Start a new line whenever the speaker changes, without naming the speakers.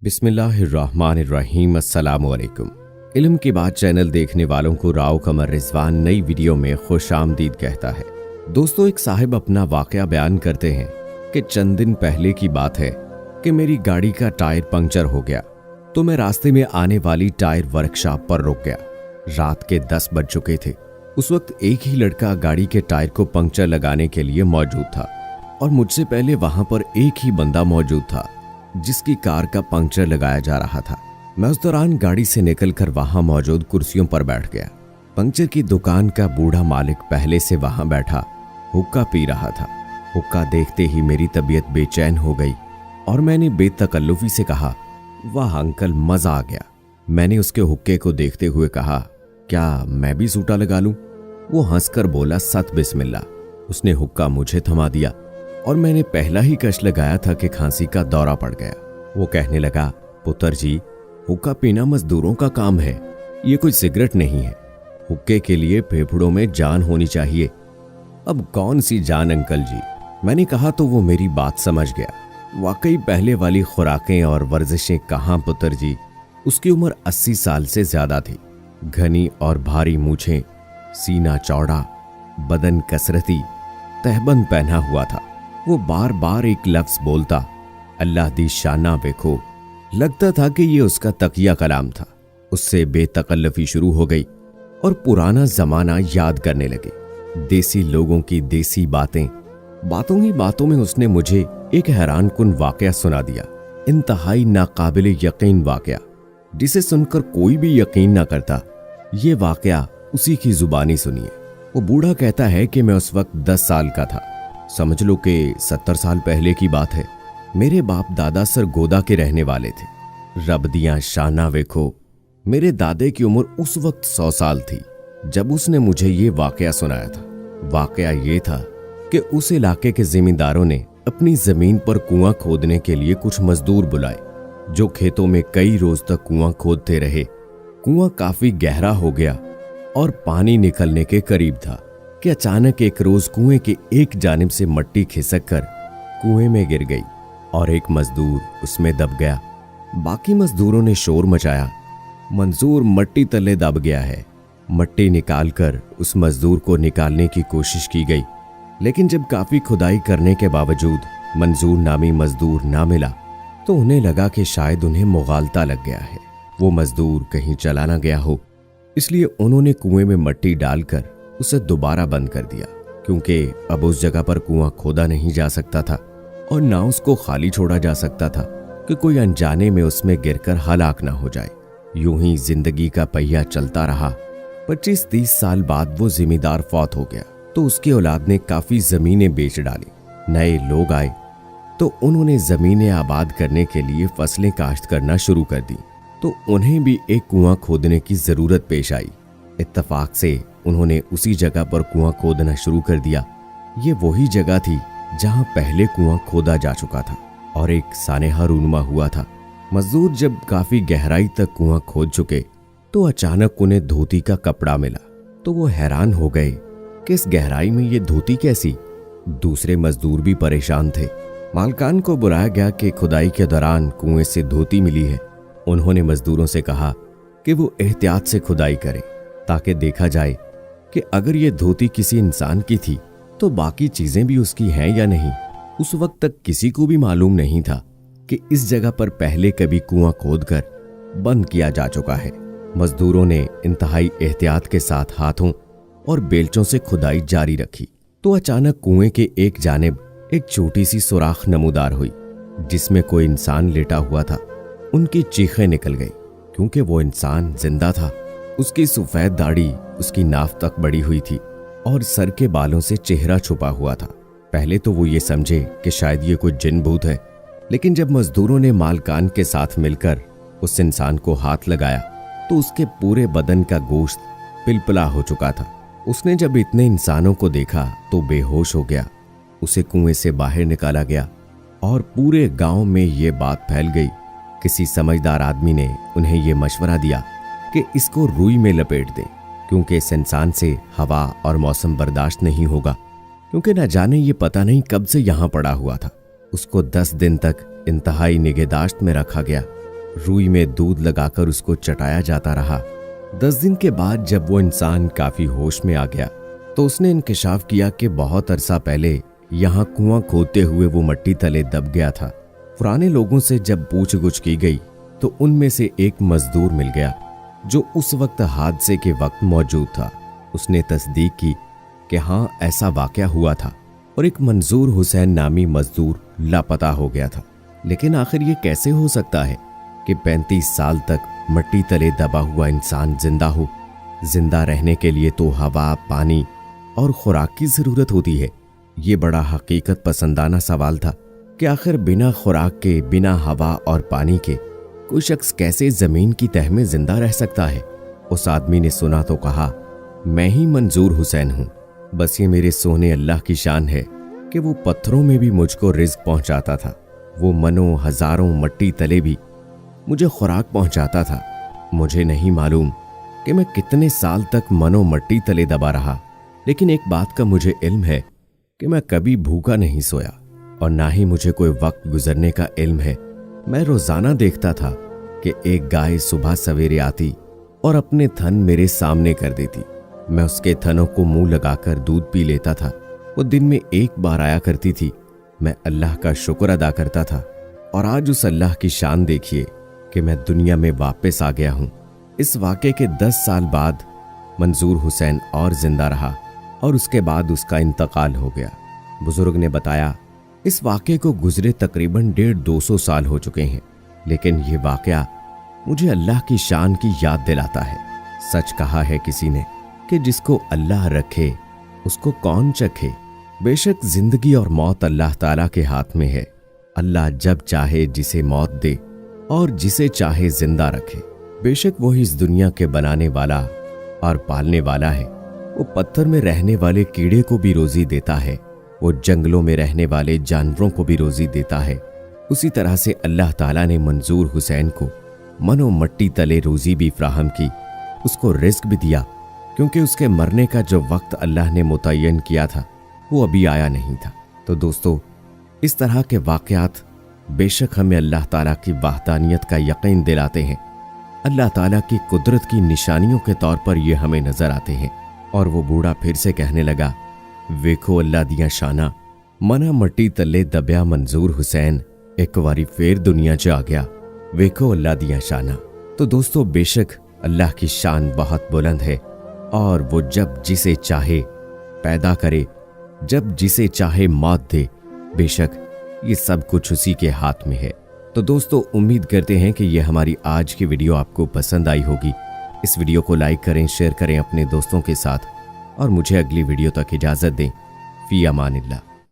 बिस्मिल्लाहिर्रहमानिर्रहीम। अस्सलाम वालेकुम। इल्म की बात चैनल देखने वालों को राव कमर रिजवान नई वीडियो में खुश आमदीद कहता है। दोस्तों, एक साहिब अपना वाकया बयान करते हैं कि चंद दिन पहले की बात है कि मेरी गाड़ी का टायर पंक्चर हो गया तो मैं रास्ते में आने वाली टायर वर्कशॉप पर रुक गया। रात के 10 बज चुके थे। उस वक्त एक ही लड़का गाड़ी के टायर को पंक्चर लगाने के लिए मौजूद था और मुझसे पहले वहां पर एक ही बंदा मौजूद था जिसकी कार का पंक्चर लगाया जा रहा था। मैं उस दौरान गाड़ी से निकलकर वहां मौजूद कुर्सियों पर बैठ गया। पंक्चर की दुकान का बूढ़ा मालिक पहले से वहां बैठा हुक्का पी रहा था। हुक्का देखते ही मेरी तबीयत बेचैन हो गई और मैंने बेतकल्लुफी से कहा, वाह अंकल, मजा आ गया। मैंने उसके हुक्के को देखते हुए कहा, क्या मैं भी सूटा लगा लूं? वो हंसकर बोला, सत बिस्मिल्लाह। उसने हुक्का मुझे थमा दिया और मैंने पहला ही कश लगाया था कि खांसी का दौरा पड़ गया। वो कहने लगा, पुत्र जी, हुक्का पीना मजदूरों का काम है, ये कोई सिगरेट नहीं है। हुक्के के लिए फेफड़ों में जान होनी चाहिए। अब कौन सी जान अंकल जी? मैंने कहा तो वो मेरी बात समझ गया। वाकई पहले वाली खुराकें और वर्जिशें कहाँ पुत्र जी। उसकी उम्र 80 साल से ज्यादा थी। घनी और भारी मूछें, सीना चौड़ा, बदन कसरती, तहबंद पहना हुआ था। वो बार बार एक लफ्ज बोलता, अल्लाह दी शाना देखो। लगता था कि ये उसका तकिया कलाम था। उससे बेतकल्लफी शुरू हो गई और पुराना जमाना याद करने लगे। देसी लोगों की देसी बातें। बातों ही बातों में उसने मुझे एक हैरानकुन वाकया सुना दिया। इंतहाई नाकाबिले यकीन वाकया, जिसे सुनकर कोई भी यकीन ना करता। ये वाकया उसी की जुबानी सुनिए। वो बूढ़ा कहता है कि मैं उस वक्त 10 साल का था। समझ लो कि 70 साल पहले की बात है। मेरे बाप दादा सरगोदा के रहने वाले थे। रब दियां शाना वेखो। मेरे दादे की उम्र उस वक्त 100 साल थी जब उसने मुझे ये वाकया सुनाया था। वाकया ये था कि उस इलाके के जिमींदारों ने अपनी जमीन पर कुआं खोदने के लिए कुछ मजदूर बुलाए, जो खेतों में कई रोज तक कुआं खोदते रहे। कुआं काफी गहरा हो गया और पानी निकलने के करीब था कि अचानक एक रोज कुएं के एक जानिब से मट्टी खिसक कर कुएं में गिर गई और एक मजदूर उसमें दब गया। बाकी मजदूरों ने शोर मचाया, मंजूर मट्टी तले दब गया है। मट्टी निकालकर उस मजदूर को निकालने की कोशिश की गई, लेकिन जब काफी खुदाई करने के बावजूद मंजूर नामी मजदूर ना मिला तो उन्हें लगा कि शायद उन्हें मुगालता लग गया है, वो मजदूर कहीं चला ना गया हो। इसलिए उन्होंने कुएं में मट्टी डालकर उसे दोबारा बंद कर दिया, क्योंकि अब उस जगह पर कुआं खोदा नहीं जा सकता था और ना उसको खाली छोड़ा जा सकता था कि कोई अनजाने में उसमें गिरकर हलाक ना हो जाए। यूं ही जिंदगी का पहिया चलता रहा। 25-30 साल बाद वो जिम्मेदार फौत हो गया तो उसकी औलाद ने काफी जमीनें बेच डाली। नए लोग आए तो उन्होंने जमीनें आबाद करने के लिए फसलें काश्त करना शुरू कर दी, तो उन्हें भी एक कुआं खोदने की जरूरत पेश आई। इत्तफाक से उन्होंने उसी जगह पर कुआं खोदना शुरू कर दिया। ये वही जगह थी जहां पहले कुआं खोदा जा चुका था और एक सानेहा रूनुमा हुआ था। मजदूर जब काफी गहराई तक कुआं खोद चुके तो अचानक उन्हें धोती का कपड़ा मिला, तो वो हैरान हो गए कि इस गहराई में ये धोती कैसी। दूसरे मजदूर भी परेशान थे। मालकान को बुलाया गया कि खुदाई के दौरान कुएं से धोती मिली है। उन्होंने मजदूरों से कहा कि वो एहतियात से खुदाई करें ताकि देखा जाए कि अगर ये धोती किसी इंसान की थी तो बाकी चीजें भी उसकी हैं या नहीं। उस वक्त तक किसी को भी मालूम नहीं था कि इस जगह पर पहले कभी कुआं खोदकर बंद किया जा चुका है। मजदूरों ने इंतहाई एहतियात के साथ हाथों और बेलचों से खुदाई जारी रखी तो अचानक कुएं के एक जानिब एक छोटी सी सुराख नमूदार हुई जिसमें कोई इंसान लेटा हुआ था। उनकी चीखें निकल गई क्योंकि वो इंसान जिंदा था। उसकी सफेद दाढ़ी उसकी नाफ तक बढ़ी हुई थी और सर के बालों से चेहरा छुपा हुआ था। पहले तो वो ये समझे कि शायद ये कोई जिन भूत है, लेकिन जब मजदूरों ने मालकान के साथ मिलकर उस इंसान को हाथ लगाया तो उसके पूरे बदन का गोश्त पिलपिला हो चुका था। उसने जब इतने इंसानों को देखा तो बेहोश हो गया। उसे कुएं से बाहर निकाला गया और पूरे गांव में ये बात फैल गई। किसी समझदार आदमी ने उन्हें ये मशवरा दिया कि इसको रुई में लपेट दें, क्योंकि इस इंसान से हवा और मौसम बर्दाश्त नहीं होगा, क्योंकि न जाने ये पता नहीं कब से यहाँ पड़ा हुआ था। उसको 10 दिन तक इंतहाई निगहदाश्त में रखा गया रुई में दूध लगाकर उसको चटाया जाता रहा। 10 दिन के बाद जब वो इंसान काफी होश में आ गया तो उसने इंकिशाफ किया कि बहुत अरसा पहले यहाँ कुआं खोदते हुए वो मट्टी तले दब गया था। पुराने लोगों से जब पूछ-गुछ की गई तो उनमें से एक मजदूर मिल गया जो उस वक्त हादसे के वक्त मौजूद था। उसने तस्दीक की कि हाँ, ऐसा वाकया हुआ था और एक मंजूर हुसैन नामी मजदूर लापता हो गया था। लेकिन आखिर ये कैसे हो सकता है कि 35 साल तक मट्टी तले दबा हुआ इंसान जिंदा हो? जिंदा रहने के लिए तो हवा, पानी और खुराक की जरूरत होती है। ये बड़ा हकीकत पसंदाना सवाल था कि आखिर बिना खुराक के, बिना हवा और पानी के कोई शख्स कैसे जमीन की तह में जिंदा रह सकता है? उस आदमी ने सुना तो कहा, मैं ही मंजूर हुसैन हूँ। बस ये मेरे सोने अल्लाह की शान है कि वो पत्थरों में भी मुझको रिज्क पहुंचाता था। वो मनों हजारों मट्टी तले भी मुझे खुराक पहुंचाता था। मुझे नहीं मालूम कि मैं कितने साल तक मनो मट्टी तले दबा रहा, लेकिन एक बात का मुझे इल्म है कि मैं कभी भूखा नहीं सोया और ना ही मुझे कोई वक्त गुजरने का इल्म है। मैं रोजाना देखता था कि एक गाय सुबह सवेरे आती और अपने थन मेरे सामने कर देती। मैं उसके थनों को मुंह लगाकर दूध पी लेता था। वो दिन में एक बार आया करती थी। मैं अल्लाह का शुक्र अदा करता था और आज उस अल्लाह की शान देखिए कि मैं दुनिया में वापस आ गया हूँ। इस वाक़े के 10 साल बाद मंजूर हुसैन और जिंदा रहा और उसके बाद उसका इंतकाल हो गया। बुजुर्ग ने बताया, इस वाक़े को गुजरे तकरीबन 150-200 साल हो चुके हैं, लेकिन ये वाक़या मुझे अल्लाह की शान की याद दिलाता है। सच कहा है किसी ने कि जिसको अल्लाह रखे उसको कौन चखे। बेशक जिंदगी और मौत अल्लाह ताला के हाथ में है। अल्लाह जब चाहे जिसे मौत दे और जिसे चाहे जिंदा रखे। बेशक वही इस दुनिया के बनाने वाला और पालने वाला है। वो पत्थर में रहने वाले कीड़े को भी रोजी देता है, वो जंगलों में रहने वाले जानवरों को भी रोजी देता है। उसी तरह से अल्लाह ताला ने मंजूर हुसैन को मनो मट्टी तले रोजी भी फ्राहम की, उसको रिस्क भी दिया, क्योंकि उसके मरने का जो वक्त अल्लाह ने मुतय्यन किया था वो अभी आया नहीं था। तो दोस्तों, इस तरह के वाक़यात बेशक हमें अल्लाह ताला की वहदानियत का यकीन दिलाते हैं। अल्लाह ताला की कुदरत की निशानियों के तौर पर ये हमें नजर आते हैं। और वो बूढ़ा फिर से कहने लगा, वेखो अल्लाह दिया शाना, मना मट्टी तले दबिया मंजूर हुसैन एक बारी फिर दुनिया च आ गया। वेखो अल्लाह दिया शाना। तो दोस्तों, बेशक अल्लाह की शान बहुत बुलंद है और वो जब जिसे चाहे पैदा करे, जब जिसे चाहे मौत दे। बेशक ये सब कुछ उसी के हाथ में है। तो दोस्तों, उम्मीद करते हैं कि ये हमारी आज की वीडियो आपको पसंद आई होगी। इस वीडियो को लाइक करें, शेयर करें अपने दोस्तों के साथ और मुझे अगली वीडियो तक इजाजत दें। फी अमानिल्लाह।